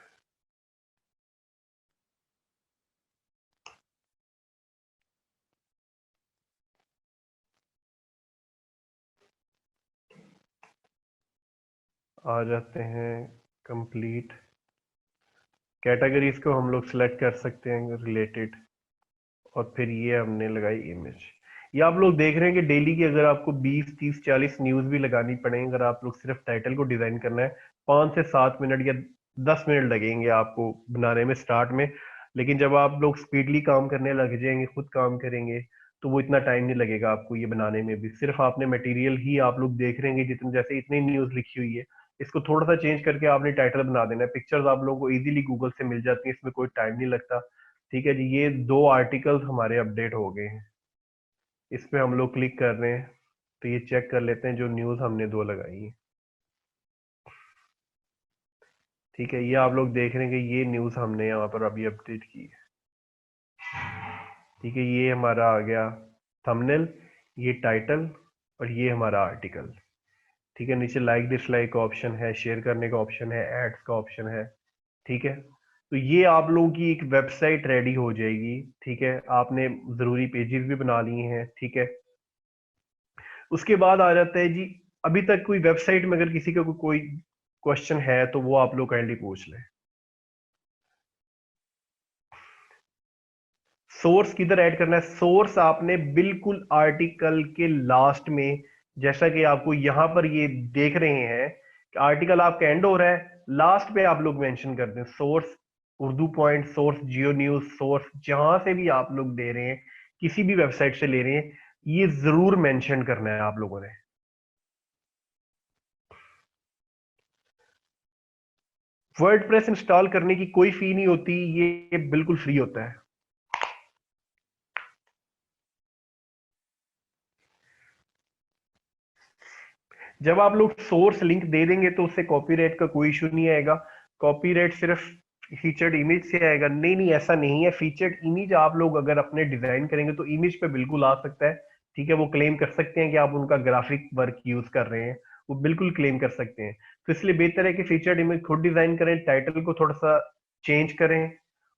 आ जाते हैं कंप्लीट कैटेगरीज को हम लोग सिलेक्ट कर सकते हैं रिलेटेड, और फिर ये हमने लगाई इमेज। ये आप लोग देख रहे हैं कि डेली की अगर आपको 20 30 40 न्यूज भी लगानी पड़े, अगर आप लोग सिर्फ टाइटल को डिजाइन करना है, 5 से 7 मिनट या 10 मिनट लगेंगे आपको बनाने में स्टार्ट में। लेकिन जब आप लोग स्पीडली काम करने लग जाएंगे, खुद काम करेंगे, तो वो इतना टाइम नहीं लगेगा आपको ये बनाने में भी। सिर्फ आपने मटेरियल ही आप लोग देख रहे हैं जितने, जैसे इतनी न्यूज लिखी हुई है, इसको थोड़ा सा चेंज करके आपने टाइटल बना देना है। पिक्चर्स आप लोगों को इजीली गूगल से मिल जाती हैं, इसमें कोई टाइम नहीं लगता। ठीक है जी, ये 2 आर्टिकल्स हमारे अपडेट हो गए हैं। इस पे हम लोग क्लिक कर रहे हैं तो ये चेक कर लेते हैं जो न्यूज़ हमने 2 लगाई है। ठीक है, ये आप लोग देख रहे हैं कि ये न्यूज़ हमने यहाँ पर अभी अपडेट की है। ठीक है, ये हमारा आ गया थंबनेल, ये टाइटल, और ये हमारा आर्टिकल। ठीक है, नीचे लाइक डिसलाइक का ऑप्शन है, शेयर करने का ऑप्शन है, एड्स का ऑप्शन है। ठीक है, तो ये आप लोगों की एक वेबसाइट रेडी हो जाएगी। ठीक है, आपने ज़रूरी पेजेस भी बना लिए हैं। ठीक है, उसके बाद आ जाता है जी अभी तक कोई वेबसाइट में अगर किसी का कोई क्वेश्चन है तो वो आप लोग काइंडली पूछ लें। सोर्स किधर ऐड करना है? सोर्स आपने बिल्कुल आर्टिकल के लास्ट में, जैसा कि आपको यहां पर ये देख रहे हैं कि आर्टिकल आपका एंड हो रहा है, लास्ट पे आप लोग मेंशन कर दें सोर्स। उर्दू पॉइंट, सोर्स जियो न्यूज, सोर्स जहां से भी आप लोग दे रहे हैं, किसी भी वेबसाइट से ले रहे हैं, ये जरूर मेंशन करना है आप लोगों ने। वर्डप्रेस इंस्टॉल करने की कोई फी नहीं होती, ये बिल्कुल फ्री होता है। जब आप लोग सोर्स लिंक दे देंगे तो उससे कॉपीराइट का कोई इशू नहीं आएगा। कॉपीराइट सिर्फ फीचर्ड इमेज से आएगा। नहीं नहीं, ऐसा नहीं है। फीचर्ड इमेज आप लोग अगर अपने डिजाइन करेंगे तो इमेज पे बिल्कुल आ सकता है। ठीक है, वो क्लेम कर सकते हैं कि आप उनका ग्राफिक वर्क यूज कर रहे हैं, वो बिल्कुल क्लेम कर सकते हैं। तो इसलिए बेहतर है कि फीचर्ड इमेज खुद डिजाइन करें, टाइटल को थोड़ा सा चेंज करें,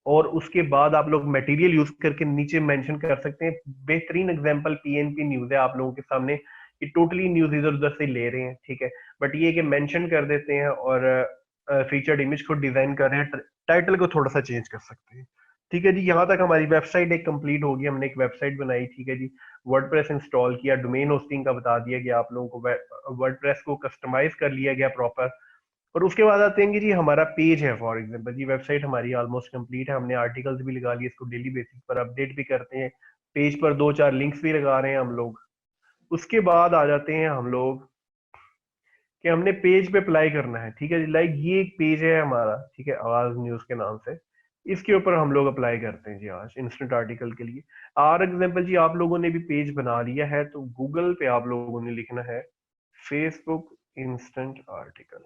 और उसके बाद आप लोग मटेरियल यूज करके नीचे मेंशन कर सकते हैं। बेहतरीन एग्जांपल पीएनपी न्यूज है आप लोगों के सामने, कि टोटली न्यूज इधर उधर से ले रहे हैं। ठीक है, बट ये कि मेंशन कर देते हैं और फीचर्ड इमेज खुद डिजाइन कर रहे हैं, टाइटल को थोड़ा सा चेंज कर सकते हैं। ठीक है जी, यहाँ तक हमारी वेबसाइट एक कंप्लीट होगी। हमने एक वेबसाइट बनाई, ठीक है जी, वर्डप्रेस इंस्टॉल किया, डोमेन होस्टिंग का बता दिया गया आप लोगों को, वर्डप्रेस को कस्टमाइज कर लिया गया प्रॉपर। और उसके बाद आते हैं कि जी हमारा पेज है, फॉर एग्जांपल जी वेबसाइट हमारी ऑलमोस्ट कंप्लीट है, हमने आर्टिकल्स भी लगा लिए, इसको डेली बेसिस पर अपडेट भी करते हैं, पेज पर दो चार लिंक्स भी लगा रहे हैं हम लोग। उसके बाद आ जाते हैं हम लोग कि हमने पेज पे अप्लाई करना है। ठीक है जी, लाइक ये एक पेज है हमारा, ठीक है, आवाज न्यूज के नाम से, इसके ऊपर हम लोग अप्लाई करते हैं जी आज इंस्टेंट आर्टिकल के लिए। फॉर एग्जांपल जी आप लोगों ने भी पेज बना लिया है, तो गूगल पे आप लोगों ने लिखना है फेसबुक इंस्टेंट आर्टिकल।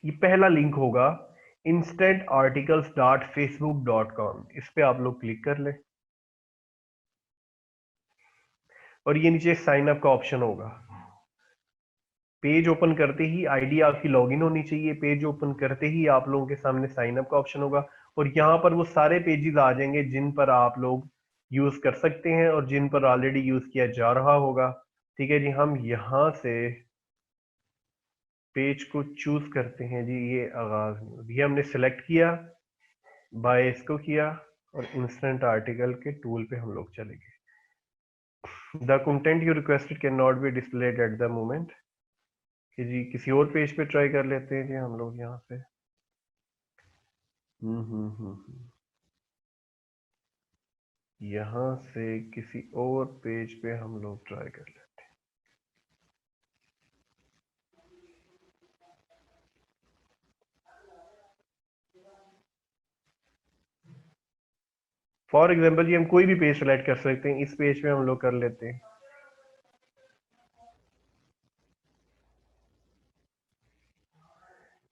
ये पहला लिंक होगा instantarticles.facebook.com, इस पे आप लोग क्लिक कर लें और ये नीचे साइन अप का ऑप्शन होगा। पेज ओपन करते ही आईडी आपकी लॉगिन होनी चाहिए। पेज ओपन करते ही आप लोगों के सामने साइन अप का ऑप्शन होगा, और यहाँ पर वो सारे पेजेस आ जाएंगे जिन पर आप लोग यूज कर सकते हैं और जिन पर ऑलरेडी यूज किया जा रहा होगा। ठीक है जी, हम यहाँ से पेज को चूज करते हैं जी, ये आगाज न्यूज, ये हमने सेलेक्ट किया, बाय इसको किया, और इंस्टेंट आर्टिकल के टूल पे हम लोग चले गए। The content you requested can not be displayed at the moment, कि जी किसी और पेज पे ट्राई कर लेते हैं जी हम लोग यहाँ से। यहाँ से किसी और पेज पे हम लोग ट्राई कर लेते हैं। फॉर एग्जाम्पल जी हम कोई भी पेज सेलेक्ट कर सकते हैं, इस पेज पे हम लोग कर लेते हैं।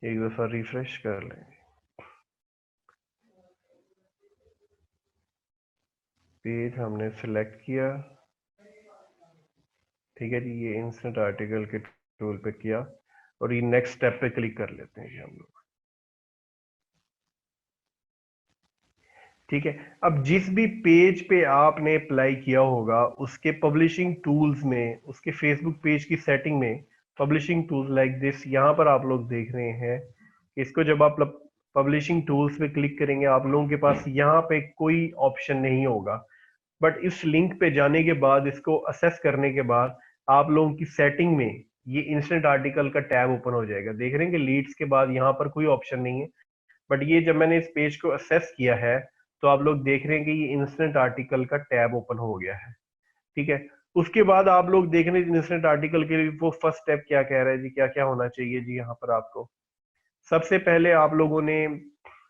एक दफा रिफ्रेश कर लें, पेज हमने सेलेक्ट किया, ठीक है जी, ये इंस्टेंट आर्टिकल के टूल पे किया, और ये नेक्स्ट स्टेप पे क्लिक कर लेते हैं जी हम लोग। ठीक है, अब जिस भी पेज पे आपने अप्लाई किया होगा उसके पब्लिशिंग टूल्स में, उसके फेसबुक पेज की सेटिंग में, पब्लिशिंग टूल्स लाइक दिस, यहाँ पर आप लोग देख रहे हैं कि इसको जब आप पब्लिशिंग टूल्स पे क्लिक करेंगे आप लोगों के पास यहाँ पे कोई ऑप्शन नहीं होगा। बट इस लिंक पे जाने के बाद, इसको असेस करने के बाद, आप लोगों की सेटिंग में ये इंस्टेंट आर्टिकल का टैब ओपन हो जाएगा। देख रहे हैं कि लीड्स के बाद यहाँ पर कोई ऑप्शन नहीं है, बट ये जब मैंने इस पेज को असेस किया है तो आप लोग देख रहे हैं कि ये इंस्टेंट आर्टिकल का टैब ओपन हो गया है। ठीक है, उसके बाद आप लोग देख रहे हैं इंस्टेंट आर्टिकल के लिए वो फर्स्ट स्टेप क्या कह रहा है जी, क्या क्या होना चाहिए जी। यहाँ पर आपको सबसे पहले आप लोगों ने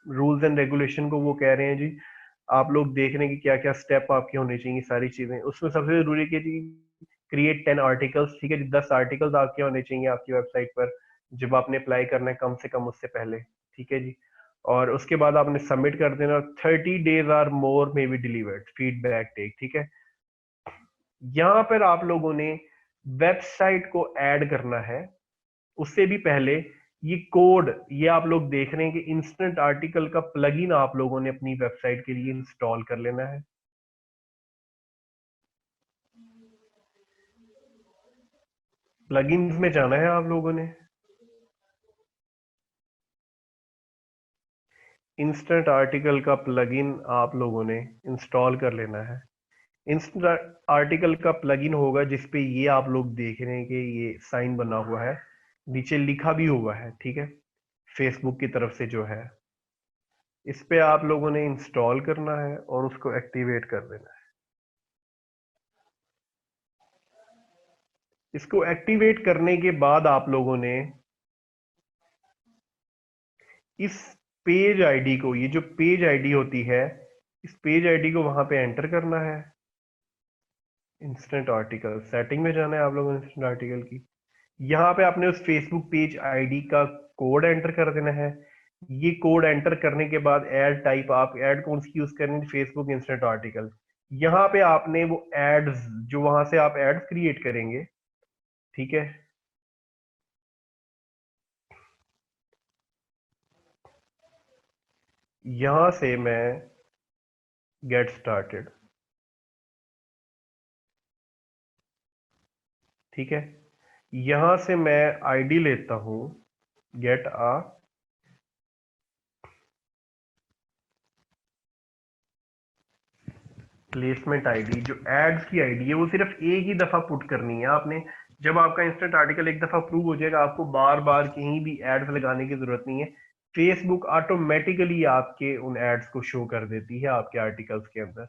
रूल्स एंड रेगुलेशन को वो कह रहे हैं जी, आप लोग देख रहे हैं कि क्या क्या स्टेप आपके होने चाहिए, सारी चीजें। उसमें सबसे जरूरी है कि जी क्रिएट 10 आर्टिकल्स। ठीक है जी, 10 आर्टिकल्स आपके होने चाहिए आपकी वेबसाइट पर जब आपने अप्लाई करना है, कम से कम उससे पहले। ठीक है जी, और उसके बाद आपने सबमिट कर देना। 30 days are more may be delivered feedback take. ठीक है, यहाँ पर आप लोगों ने वेबसाइट को ऐड करना है। उससे भी पहले ये कोड, ये आप लोग देख रहे हैं कि इंस्टेंट आर्टिकल का प्लगइन आप लोगों ने अपनी वेबसाइट के लिए इंस्टॉल कर लेना है। प्लगइन्स में जाना है आप लोगों ने, इंस्टेंट आर्टिकल का प्लगइन आप लोगों ने इंस्टॉल कर लेना है। इंस्टेंट आर्टिकल का प्लगइन होगा जिसपे ये आप लोग देख रहे हैं कि ये साइन बना हुआ है, नीचे लिखा भी हुआ है, ठीक है, फेसबुक की तरफ से जो है, इस पे आप लोगों ने इंस्टॉल करना है और उसको एक्टिवेट कर देना है। इसको एक्टिवेट करने के बाद आप लोगों ने इस पेज आईडी को, ये जो पेज आईडी होती है, इस पेज आईडी को वहां पे एंटर करना है। इंस्टेंट आर्टिकल सेटिंग में जाना है आप लोगों ने, इंस्टेंट आर्टिकल की, यहाँ पे आपने उस फेसबुक पेज आईडी का कोड एंटर कर देना है। ये कोड एंटर करने के बाद ऐड टाइप, आप ऐड कौन सी यूज करेंगे, फेसबुक इंस्टेंट आर्टिकल। यहाँ पे आपने वो एड्स जो वहां से आप एड्स क्रिएट करेंगे, ठीक है, यहां से मैं गेट स्टार्टेड, ठीक है, यहां से मैं आईडी लेता हूं, गेट आ प्लेसमेंट आईडी। जो एड्स की आईडी है वो सिर्फ एक ही दफा पुट करनी है आपने। जब आपका इंस्टेंट आर्टिकल एक दफा अप्रूव हो जाएगा, आपको बार बार कहीं भी एड्स लगाने की जरूरत नहीं है। फेसबुक ऑटोमेटिकली आपके उन एड्स को शो कर देती है आपके आर्टिकल्स के अंदर।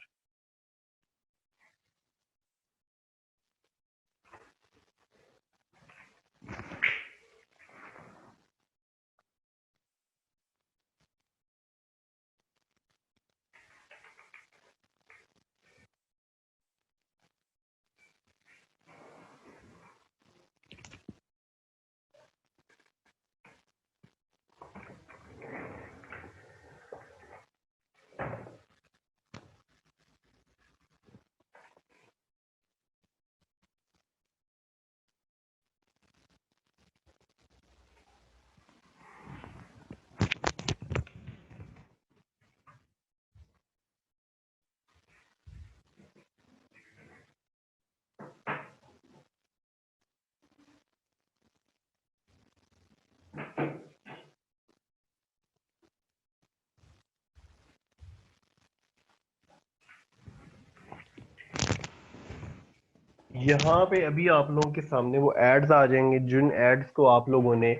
यहाँ पे अभी आप लोगों के सामने वो एड्स आ जाएंगे, जिन एड्स को आप लोगों ने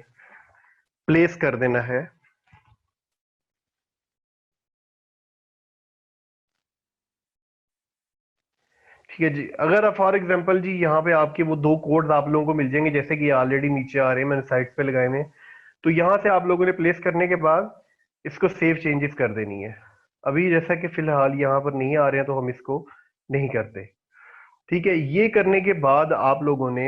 प्लेस कर देना है। ठीक है जी, अगर फॉर एग्जांपल जी यहाँ पे आपके वो दो कोड्स आप लोगों को मिल जाएंगे, जैसे कि ऑलरेडी नीचे आ रहे हैं, मैंने साइट पे लगाए हुए हैं। तो यहाँ से आप लोगों ने प्लेस करने के बाद इसको सेव चेंजेस कर देनी है। अभी जैसा कि फिलहाल यहाँ पर नहीं आ रहे हैं तो हम इसको नहीं करते। ठीक है, ये करने के बाद आप लोगों ने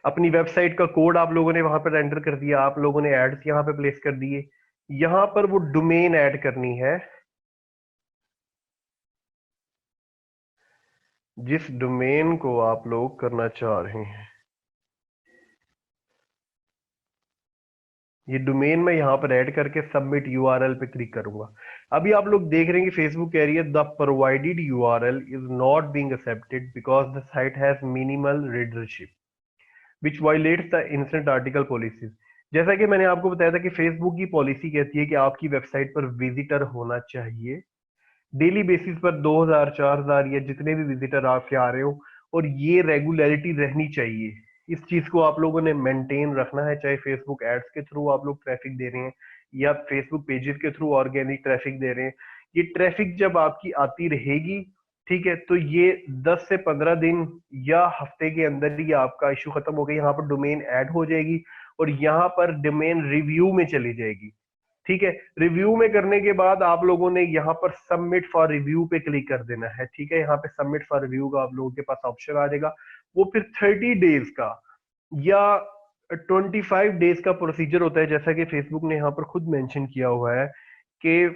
अपनी वेबसाइट का कोड आप लोगों ने वहां पर एंटर कर दिया, आप लोगों ने एड्स यहाँ पे प्लेस कर दिए। यहाँ पर वो डोमेन ऐड करनी है, जिस डोमेन को आप लोग करना चाह रहे हैं। ये डोमेन मैं यहाँ पर ऐड करके सबमिट यूआरएल पे क्लिक करूंगा। अभी आप लोग देख रहे हैं कि फेसबुक कह रही है the provided URL is not being accepted because the site has minimal readership which violets the instant article policies. जैसा कि मैंने आपको बताया था कि फेसबुक की पॉलिसी कहती है कि आपकी वेबसाइट पर विजिटर होना चाहिए डेली बेसिस पर 2000 4000 या जितने भी विजिटर आपके आ रहे हो, और ये रेगुलरिटी रहनी चाहिए। इस चीज को आप लोगों ने मेंटेन रखना है, चाहे फेसबुक एड्स के थ्रू आप लोग ट्रैफिक दे रहे हैं या फेसबुक पेजेस के थ्रू ऑर्गेनिक ट्रैफिक दे रहे हैं। ये ट्रैफिक जब आपकी आती रहेगी, ठीक है, तो ये 10 से 15 दिन या हफ्ते के अंदर ही आपका इशू खत्म हो गया, यहाँ पर डोमेन ऐड हो जाएगी और यहाँ पर डोमेन रिव्यू में चली जाएगी। ठीक है, रिव्यू में करने के बाद आप लोगों ने यहाँ पर सबमिट फॉर रिव्यू पे क्लिक कर देना है। ठीक है, यहाँ पे सबमिट फॉर रिव्यू का आप लोगों के पास ऑप्शन आ जाएगा। वो फिर 30 डेज का या 25 डेज का प्रोसीजर होता है, जैसा कि फेसबुक ने यहाँ पर खुद मेंशन किया हुआ है कि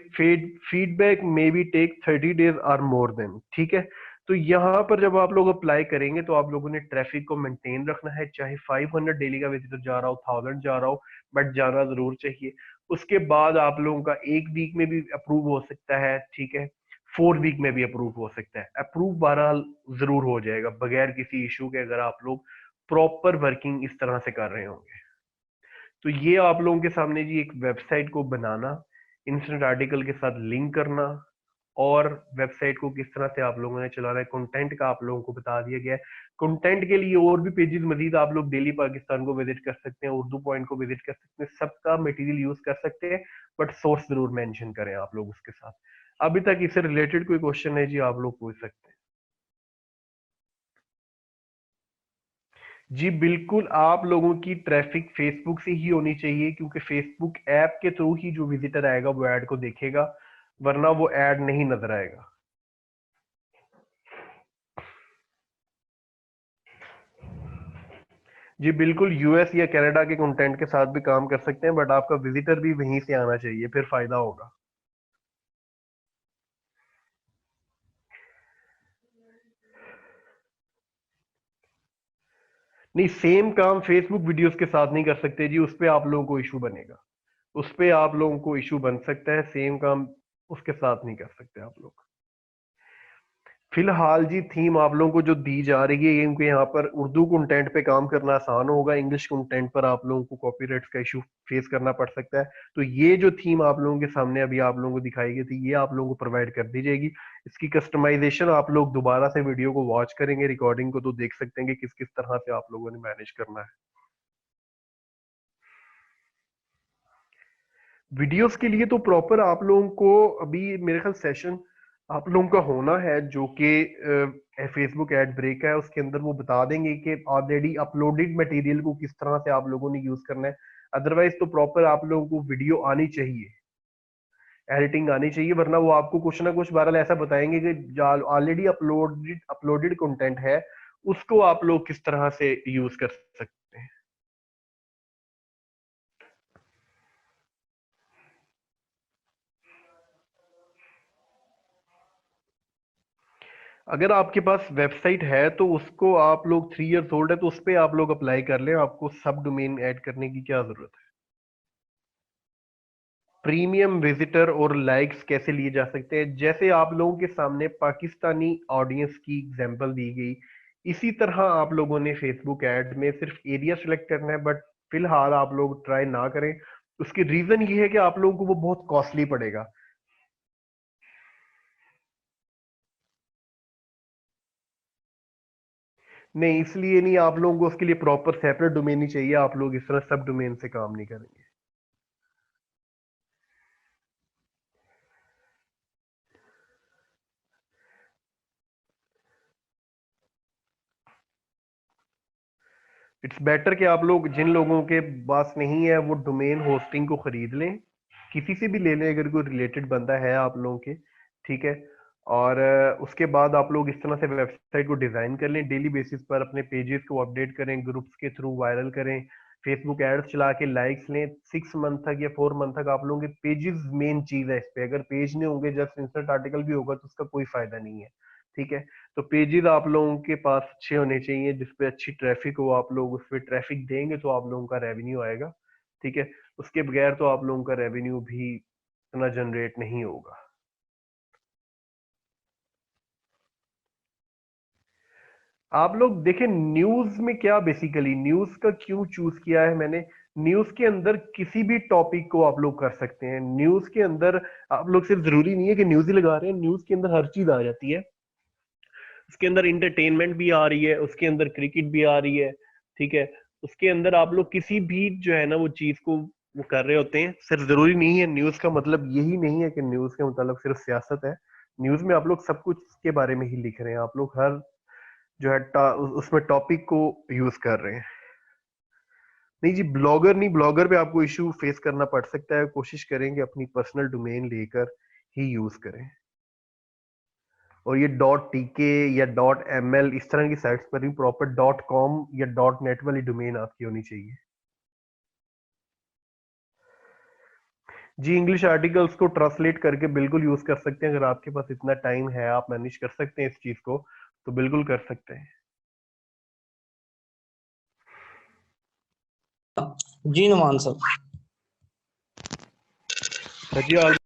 feedback may be take 30 days और मोर देन। ठीक है, तो यहाँ पर जब आप लोग अप्लाई करेंगे तो आप लोगों ने ट्रैफिक को मेंटेन रखना है, चाहे 500 डेली का विजिटर जा रहा हो, 1000 जा रहा हो, बट जाना जरूर चाहिए। उसके बाद आप लोगों का एक वीक में भी अप्रूव हो सकता है। ठीक है, 4 वीक में भी अप्रूव हो सकता है। अप्रूव बहरहाल जरूर हो जाएगा बगैर किसी इशू के, अगर आप लोग प्रॉपर वर्किंग इस तरह से कर रहे होंगे। तो ये आप लोगों के सामने जी एक वेबसाइट को बनाना, इंस्टेंट आर्टिकल के साथ लिंक करना, और वेबसाइट को किस तरह से आप लोगों ने चलाना है, कंटेंट का आप लोगों को बता दिया गया है। कंटेंट के लिए और भी पेजेस मजीद आप लोग डेली पाकिस्तान को विजिट कर सकते हैं, उर्दू पॉइंट को विजिट कर सकते हैं, सबका मटेरियल यूज कर सकते हैं, बट सोर्स जरूर मेंशन करें आप लोग उसके साथ। अभी तक इससे रिलेटेड कोई क्वेश्चन है जी, आप लोग पूछ सकते हैं। जी बिल्कुल, आप लोगों की ट्रैफिक फेसबुक से ही होनी चाहिए, क्योंकि फेसबुक ऐप के थ्रू ही जो विजिटर आएगा वो ऐड को देखेगा, वरना वो ऐड नहीं नजर आएगा। जी बिल्कुल, यूएस या कनाडा के कंटेंट के साथ भी काम कर सकते हैं, बट आपका विजिटर भी वहीं से आना चाहिए, फिर फायदा होगा। नहीं, सेम काम फेसबुक वीडियोस के साथ नहीं कर सकते जी, उस पे आप लोगों को इशू बनेगा। उस पे आप लोगों को इशू बन सकता है, सेम काम उसके साथ नहीं कर सकते आप लोग। फिलहाल जी थीम आप लोगों को जो दी जा रही है, क्योंकि यहाँ पर उर्दू कंटेंट पे काम करना आसान होगा, इंग्लिश कंटेंट पर आप लोगों को कॉपीराइट्स का इशू फेस करना पड़ सकता है। तो ये जो थीम आप लोगों के सामने अभी आप लोगों को दिखाई गई थी, ये आप लोगों को प्रोवाइड कर दी जाएगी। इसकी कस्टमाइजेशन आप लोग दोबारा से वीडियो को वॉच करेंगे, रिकॉर्डिंग को, तो देख सकते हैं कि किस किस तरह से आप लोगों ने मैनेज करना है। वीडियोस के लिए तो प्रॉपर आप लोगों को अभी मेरे ख्याल सेशन आप लोगों का होना है, जो कि फेसबुक एड ब्रेक है, उसके अंदर वो बता देंगे कि ऑलरेडी अपलोडेड मटेरियल को किस तरह से आप लोगों ने यूज करना है। अदरवाइज तो प्रॉपर आप लोगों को वीडियो आनी चाहिए, एडिटिंग आनी चाहिए, वरना वो आपको कुछ ना कुछ बहरहाल ऐसा बताएंगे कि जो ऑलरेडी अपलोडेड अपलोडेड कंटेंट है उसको आप लोग किस तरह से यूज कर सकते हैं। अगर आपके पास वेबसाइट है तो उसको आप लोग 3 इयर्स ओल्ड है तो उस पे आप लोग अप्लाई कर लें, आपको सब डोमेन ऐड करने की क्या जरूरत है। प्रीमियम विजिटर और लाइक्स कैसे लिए जा सकते हैं, जैसे आप लोगों के सामने पाकिस्तानी ऑडियंस की एग्जांपल दी गई, इसी तरह आप लोगों ने फेसबुक ऐड में सिर्फ एरिया सेलेक्ट करना है, बट फिलहाल आप लोग ट्राई ना करें। उसकी रीजन ये है कि आप लोगों को वो बहुत कॉस्टली पड़ेगा। नहीं, इसलिए नहीं, आप लोगों को उसके लिए प्रॉपर सेपरेट डोमेन ही चाहिए, आप लोग इस तरह सब डोमेन से काम नहीं करेंगे। इट्स बेटर कि आप लोग, जिन लोगों के पास नहीं है, वो डोमेन होस्टिंग को खरीद लें, किसी से भी ले लें अगर कोई रिलेटेड बंदा है आप लोगों के, ठीक है। और उसके बाद आप लोग इस तरह से वेबसाइट को डिजाइन कर लें, डेली बेसिस पर अपने पेजेस को अपडेट करें, ग्रुप्स के थ्रू वायरल करें, फेसबुक एड्स चला के लाइक्स लें। 6 मंथ तक या 4 मंथ तक आप लोगों के पेजेस मेन चीज है इस पे, अगर पेज नहीं होंगे, जस्ट इंस्टेंट आर्टिकल भी होगा तो उसका कोई फायदा नहीं है, ठीक है। तो पेजेस आप लोगों के पास अच्छे होने चाहिए, जिसपे अच्छी ट्रैफिक हो, आप लोग उस पर ट्रैफिक देंगे तो आप लोगों का रेवेन्यू आएगा, ठीक है। उसके बगैर तो आप लोगों का रेवेन्यू भी इतना जनरेट नहीं होगा। आप लोग देखें न्यूज में क्या, बेसिकली न्यूज का क्यों चूज किया है मैंने, न्यूज के अंदर किसी भी टॉपिक को आप लोग कर सकते हैं। न्यूज के अंदर आप लोग सिर्फ जरूरी नहीं है कि न्यूज ही लगा रहे हैं, न्यूज के अंदर हर चीज आ जाती है। उसके अंदर इंटरटेनमेंट भी आ रही है, उसके अंदर क्रिकेट भी आ रही है, ठीक है। उसके अंदर आप लोग किसी भी जो है ना वो चीज को वो कर रहे होते हैं। सिर्फ जरूरी नहीं है, न्यूज का मतलब यही नहीं है कि न्यूज के मतलब सिर्फ सियासत है। न्यूज में आप लोग सब कुछ के बारे में ही लिख रहे हैं, आप लोग हर जो है उसमें टॉपिक को यूज कर रहे हैं। नहीं जी, ब्लॉगर नहीं, ब्लॉगर पे आपको इशू फेस करना पड़ सकता है, कोशिश करेंगे अपनी पर्सनल डोमेन लेकर ही यूज करें। और ये .tk या .ml इस तरह की साइट्स पर भी प्रॉपर .com या .net वाली डोमेन आपकी होनी चाहिए। जी इंग्लिश आर्टिकल्स को ट्रांसलेट करके बिल्कुल यूज कर सकते हैं, अगर आपके पास इतना टाइम है, आप मैनेज कर सकते हैं इस चीज को, तो बिल्कुल कर सकते हैं। जी नुमान सर। जी